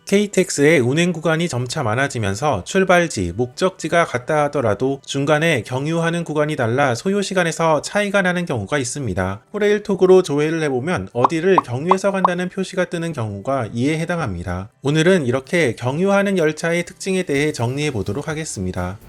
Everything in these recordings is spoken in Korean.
KTX의 운행 구간이 점차 많아지면서 출발지, 목적지가 같다 하더라도 중간에 경유하는 구간이 달라 소요시간에서 차이가 나는 경우가 있습니다. 호레일톡으로 조회를 해보면 어디를 경유해서 간다는 표시가 뜨는 경우가 이에 해당합니다. 오늘은 이렇게 경유하는 열차의 특징에 대해 정리해 보도록 하겠습니다.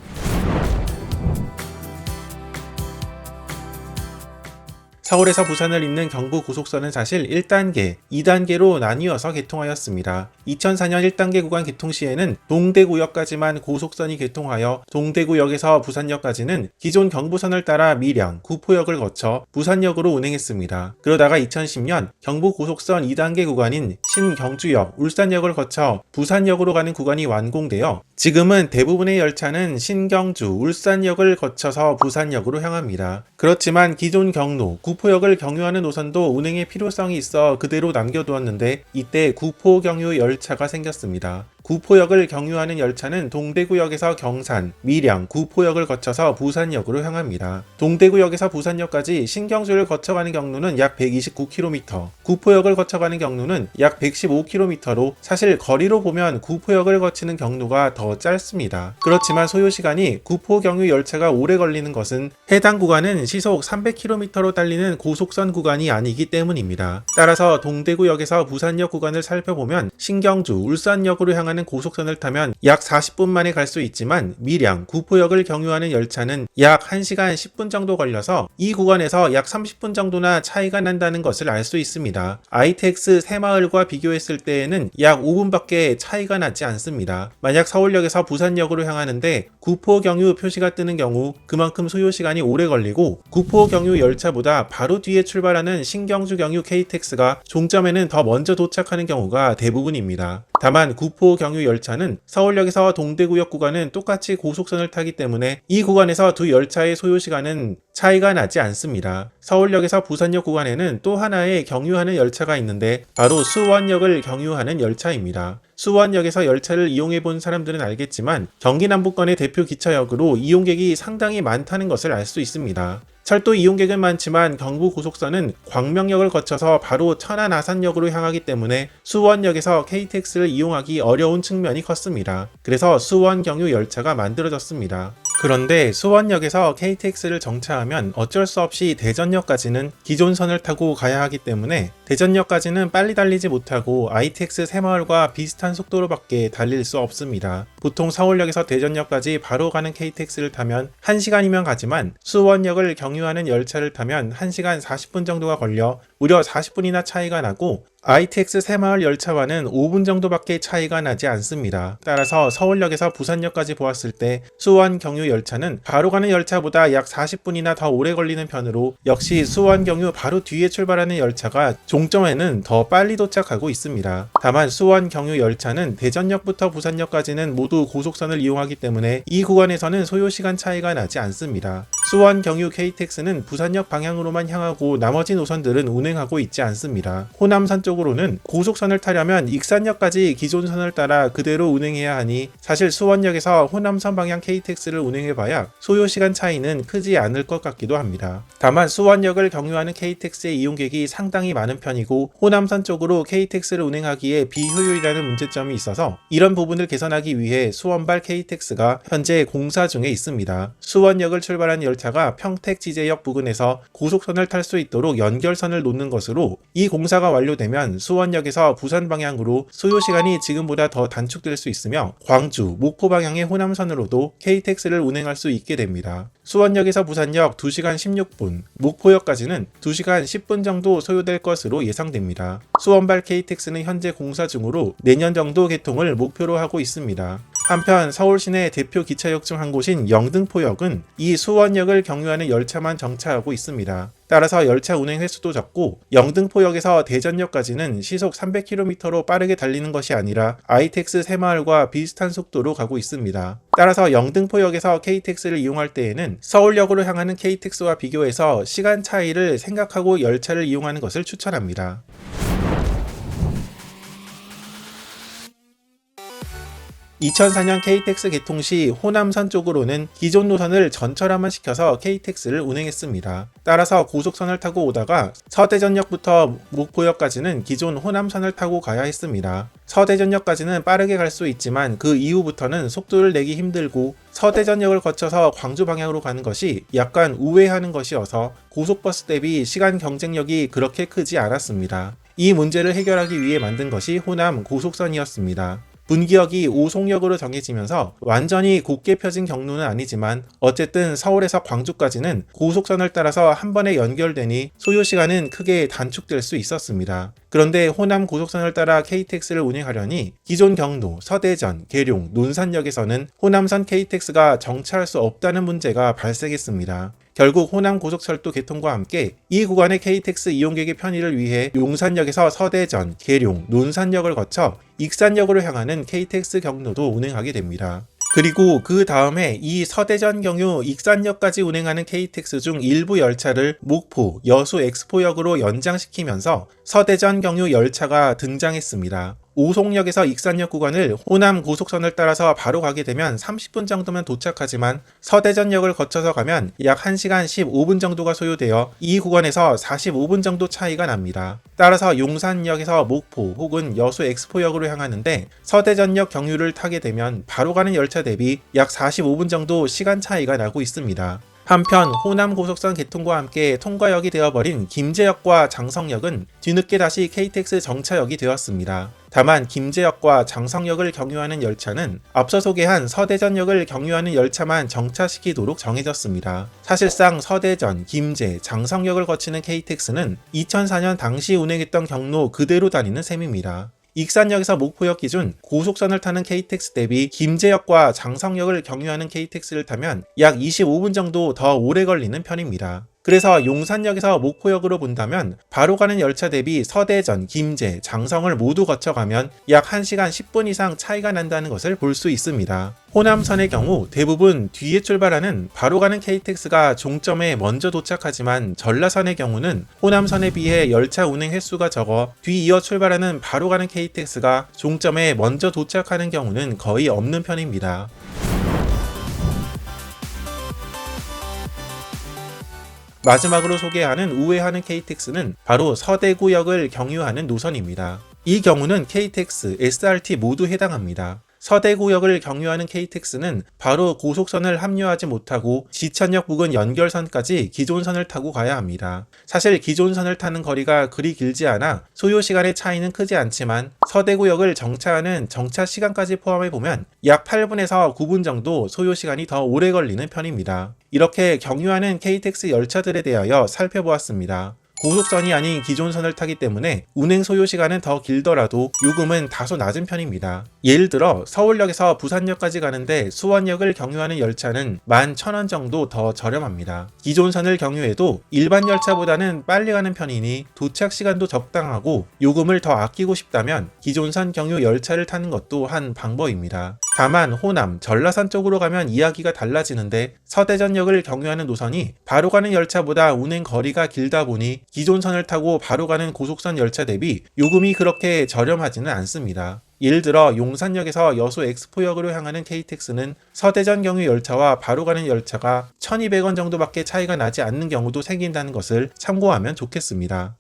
서울에서 부산을 잇는 경부고속선은 사실 1단계, 2단계로 나뉘어서 개통하였습니다. 2004년 1단계 구간 개통 시에는 동대구역까지만 고속선이 개통하여 동대구역에서 부산역까지는 기존 경부선을 따라 밀양, 구포역을 거쳐 부산역으로 운행했습니다. 그러다가 2010년 경부고속선 2단계 구간인 신경주역, 울산역을 거쳐 부산역으로 가는 구간이 완공되어 지금은 대부분의 열차는 신경주, 울산역을 거쳐서 부산역으로 향합니다. 그렇지만 기존 경로, 구포역을 경유하는 노선도 운행의 필요성이 있어 그대로 남겨두었는데 이때 구포 경유 열차가 생겼습니다. 구포역을 경유하는 열차는 동대구역에서 경산, 밀양, 구포역을 거쳐서 부산역으로 향합니다. 동대구역에서 부산역까지 신경주를 거쳐가는 경로는 약 129km, 구포역을 거쳐가는 경로는 약 115km로 사실 거리로 보면 구포역을 거치는 경로가 더 짧습니다. 그렇지만 소요시간이 구포 경유 열차가 오래 걸리는 것은 해당 구간은 시속 300km로 달리는 고속선 구간이 아니기 때문입니다. 따라서 동대구역에서 부산역 구간을 살펴보면 신경주, 울산역으로 향하는 고속선을 타면 약 40분 만에 갈 수 있지만 밀양, 구포역을 경유하는 열차는 약 1시간 10분 정도 걸려서 이 구간에서 약 30분 정도나 차이가 난다는 것을 알 수 있습니다. ITX 새마을과 비교했을 때에는 약 5분밖에 차이가 나지 않습니다. 만약 서울역에서 부산역으로 향하는데 구포 경유 표시가 뜨는 경우 그만큼 소요시간이 오래 걸리고 구포 경유 열차보다 바로 뒤에 출발하는 신경주 경유 KTX가 종점에는 더 먼저 도착하는 경우가 대부분입니다. 다만 구포 경유 열차는 서울역에서 동대구역 구간은 똑같이 고속선을 타기 때문에 이 구간에서 두 열차의 소요시간은 차이가 나지 않습니다. 서울역에서 부산역 구간에는 또 하나의 경유하는 열차가 있는데 바로 수원역을 경유하는 열차입니다. 수원역에서 열차를 이용해 본 사람들은 알겠지만 경기 남부권의 대표 기차역으로 이용객이 상당히 많다는 것을 알 수 있습니다. 철도 이용객은 많지만 경부고속선은 광명역을 거쳐서 바로 천안 아산역으로 향하기 때문에 수원역에서 KTX를 이용하기 어려운 측면이 컸습니다. 그래서 수원 경유 열차가 만들어졌습니다. 그런데 수원역에서 KTX를 정차하면 어쩔 수 없이 대전역까지는 기존 선을 타고 가야 하기 때문에 대전역까지는 빨리 달리지 못하고 ITX 새마을과 비슷한 속도로밖에 달릴 수 없습니다. 보통 서울역에서 대전역까지 바로 가는 KTX를 타면 1시간이면 가지만 수원역을 경유하는 열차를 타면 1시간 40분 정도가 걸려 무려 40분이나 차이가 나고 ITX 새마을 열차와는 5분 정도밖에 차이가 나지 않습니다. 따라서 서울역에서 부산역까지 보았을 때 수원 경유 열차는 바로 가는 열차보다 약 40분이나 더 오래 걸리는 편으로 역시 수원 경유 바로 뒤에 출발하는 열차가 종점에는 더 빨리 도착하고 있습니다. 다만 수원 경유 열차는 대전역부터 부산역까지는 모두 고속선을 이용하기 때문에 이 구간에서는 소요시간 차이가 나지 않습니다. 수원 경유 KTX는 부산역 방향으로만 향하고 나머지 노선들은 운행하고 있지 않습니다. 호남선 쪽으로는 고속선을 타려면 익산역까지 기존 선을 따라 그대로 운행해야 하니 사실 수원역에서 호남선 방향 KTX를 운행해봐야 소요시간 차이는 크지 않을 것 같기도 합니다. 다만 수원역을 경유하는 KTX의 이용객이 상당히 많은 편이고 호남선 쪽으로 KTX를 운행하기에 비효율이라는 문제점이 있어서 이런 부분을 개선하기 위해 수원발 KTX가 현재 공사 중에 있습니다. 수원역을 출발한 열차가 평택지제역 부근에서 고속선을 탈 수 있도록 연결선을 놓는 것으로 이 공사가 완료되면 수원역에서 부산 방향으로 소요시간이 지금보다 더 단축될 수 있으며 광주, 목포 방향의 호남선으로도 KTX를 운행할 수 있게 됩니다. 수원역에서 부산역 2시간 16분, 목포역까지는 2시간 10분 정도 소요될 것으로 예상됩니다. 수원발 KTX는 현재 공사 중으로 내년 정도 개통을 목표로 하고 있습니다. 한편 서울 시내 대표 기차역 중 한 곳인 영등포역은 이 수원역을 경유하는 열차만 정차하고 있습니다. 따라서 열차 운행 횟수도 적고 영등포역에서 대전역까지는 시속 300km로 빠르게 달리는 것이 아니라 ITX 새마을과 비슷한 속도로 가고 있습니다. 따라서 영등포역에서 KTX를 이용할 때에는 서울역으로 향하는 KTX와 비교해서 시간 차이를 생각하고 열차를 이용하는 것을 추천합니다. 2004년 KTX 개통 시 호남선 쪽으로는 기존 노선을 전철화만 시켜서 KTX를 운행했습니다. 따라서 고속선을 타고 오다가 서대전역부터 목포역까지는 기존 호남선을 타고 가야 했습니다. 서대전역까지는 빠르게 갈 수 있지만 그 이후부터는 속도를 내기 힘들고 서대전역을 거쳐서 광주 방향으로 가는 것이 약간 우회하는 것이어서 고속버스 대비 시간 경쟁력이 그렇게 크지 않았습니다. 이 문제를 해결하기 위해 만든 것이 호남 고속선이었습니다. 분기역이 오송역으로 정해지면서 완전히 곧게 펴진 경로는 아니지만 어쨌든 서울에서 광주까지는 고속선을 따라서 한 번에 연결되니 소요시간은 크게 단축될 수 있었습니다. 그런데 호남 고속선을 따라 KTX를 운행하려니 기존 경로, 서대전, 계룡, 논산역에서는 호남선 KTX가 정차할 수 없다는 문제가 발생했습니다. 결국 호남 고속철도 개통과 함께 이 구간의 KTX 이용객의 편의를 위해 용산역에서 서대전, 계룡, 논산역을 거쳐 익산역으로 향하는 KTX 경로도 운행하게 됩니다. 그리고 그 다음에 이 서대전 경유 익산역까지 운행하는 KTX 중 일부 열차를 목포, 여수 엑스포역으로 연장시키면서 서대전 경유 열차가 등장했습니다. 오송역에서 익산역 구간을 호남 고속선을 따라서 바로 가게 되면 30분 정도면 도착하지만 서대전역을 거쳐서 가면 약 1시간 15분 정도가 소요되어 이 구간에서 45분 정도 차이가 납니다. 따라서 용산역에서 목포 혹은 여수 엑스포역으로 향하는데 서대전역 경유를 타게 되면 바로 가는 열차 대비 약 45분 정도 시간 차이가 나고 있습니다. 한편 호남 고속선 개통과 함께 통과역이 되어버린 김제역과 장성역은 뒤늦게 다시 KTX 정차역이 되었습니다. 다만 김제역과 장성역을 경유하는 열차는 앞서 소개한 서대전역을 경유하는 열차만 정차시키도록 정해졌습니다. 사실상 서대전, 김제, 장성역을 거치는 KTX는 2004년 당시 운행했던 경로 그대로 다니는 셈입니다. 익산역에서 목포역 기준 고속선을 타는 KTX 대비 김제역과 장성역을 경유하는 KTX를 타면 약 25분 정도 더 오래 걸리는 편입니다. 그래서 용산역에서 목포역으로 본다면 바로 가는 열차 대비 서대전, 김제, 장성을 모두 거쳐가면 약 1시간 10분 이상 차이가 난다는 것을 볼 수 있습니다. 호남선의 경우 대부분 뒤에 출발하는 바로 가는 KTX가 종점에 먼저 도착하지만 전라선의 경우는 호남선에 비해 열차 운행 횟수가 적어 뒤이어 출발하는 바로 가는 KTX가 종점에 먼저 도착하는 경우는 거의 없는 편입니다. 마지막으로 소개하는 우회하는 KTX는 바로 서대구역을 경유하는 노선입니다. 이 경우는 KTX, SRT 모두 해당합니다. 서대구역을 경유하는 KTX는 바로 고속선을 합류하지 못하고 지천역 부근 연결선까지 기존선을 타고 가야 합니다. 사실 기존선을 타는 거리가 그리 길지 않아 소요시간의 차이는 크지 않지만 서대구역을 정차하는 정차 시간까지 포함해보면 약 8분에서 9분 정도 소요시간이 더 오래 걸리는 편입니다. 이렇게 경유하는 KTX 열차들에 대하여 살펴보았습니다. 고속선이 아닌 기존선을 타기 때문에 운행 소요시간은 더 길더라도 요금은 다소 낮은 편입니다. 예를 들어 서울역에서 부산역까지 가는데 수원역을 경유하는 열차는 11,000원 정도 더 저렴합니다. 기존선을 경유해도 일반 열차보다는 빨리 가는 편이니 도착 시간도 적당하고 요금을 더 아끼고 싶다면 기존선 경유 열차를 타는 것도 한 방법입니다. 다만 호남, 전라선 쪽으로 가면 이야기가 달라지는데 서대전역을 경유하는 노선이 바로 가는 열차보다 운행 거리가 길다 보니 기존선을 타고 바로 가는 고속선 열차 대비 요금이 그렇게 저렴하지는 않습니다. 예를 들어 용산역에서 여수 엑스포역으로 향하는 KTX는 서대전 경유 열차와 바로 가는 열차가 1,200원 정도밖에 차이가 나지 않는 경우도 생긴다는 것을 참고하면 좋겠습니다.